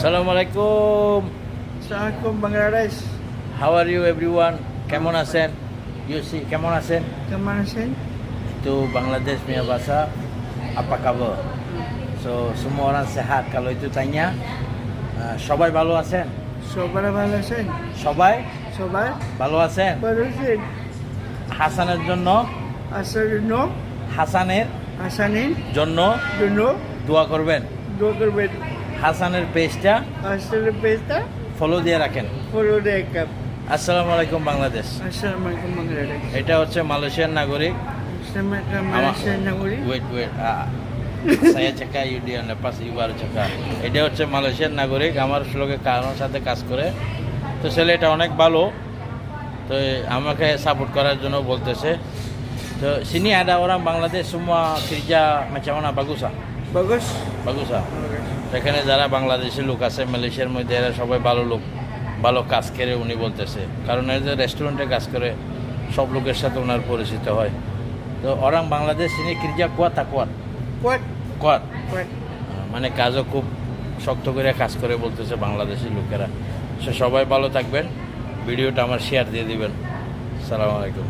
Assalamualaikum. Assalamualaikum Bangladesh. How are you everyone? কেমন আছেন? কেমন আছেন? কেমন আছেন? Itu Bangladesh punya bahasa apa kabar? So semua orang sehat. Kalau itu tanya, সবাই ভালো আছেন? সবাই ভালো আছেন? সবাই সবাই ভালো আছেন? ভালো আছেন? হাসানের জন্য আসার জন্য হাসানের জন্য দোয়া করবেন। দোয়া করবেন। হাসানের পেজটা আসলে পেজটা ফলো দিয়ে রাখেন। ফলো রেখে। আসসালামু আলাইকুম বাংলাদেশ। আসসালামু আলাইকুম বাংলাদেশ। এটা হচ্ছে মালয়েশিয়ার নাগরিক। মালয়েশিয়ার নাগরিক। Wait. Saya cakap you dia lepas you baru cakap. এটা হচ্ছে মালয়েশিয়ার নাগরিক, আমার শ্লোকে কারোর সাথে কাজ করে। তো ছেলেটা অনেক ভালো, তো আমাকে সাপোর্ট করার জন্য বলতেছে। তো sini ada orang Bangladesh semua kerja macam mana bagus ah? বাগস Bagus ah? এখানে যারা বাংলাদেশি লোক আছে মালয়েশিয়ার মধ্যে, এরা সবাই ভালো লোক, ভালো কাজ করে উনি বলতেছে। কারণ এই যে রেস্টুরেন্টে কাজ করে সব লোকের সাথে ওনার পরিচিত হয়। তো orang Bangladesh ini kerja kuat tak kuat? কোয়াট Kuat. কোয়াট। মানে কাজও খুব শক্ত করে কাজ করে বলতেছে বাংলাদেশি লোকেরা। সবাই ভালো থাকবেন, ভিডিওটা আমার শেয়ার দিয়ে দিবেন। আসসালামু আলাইকুম।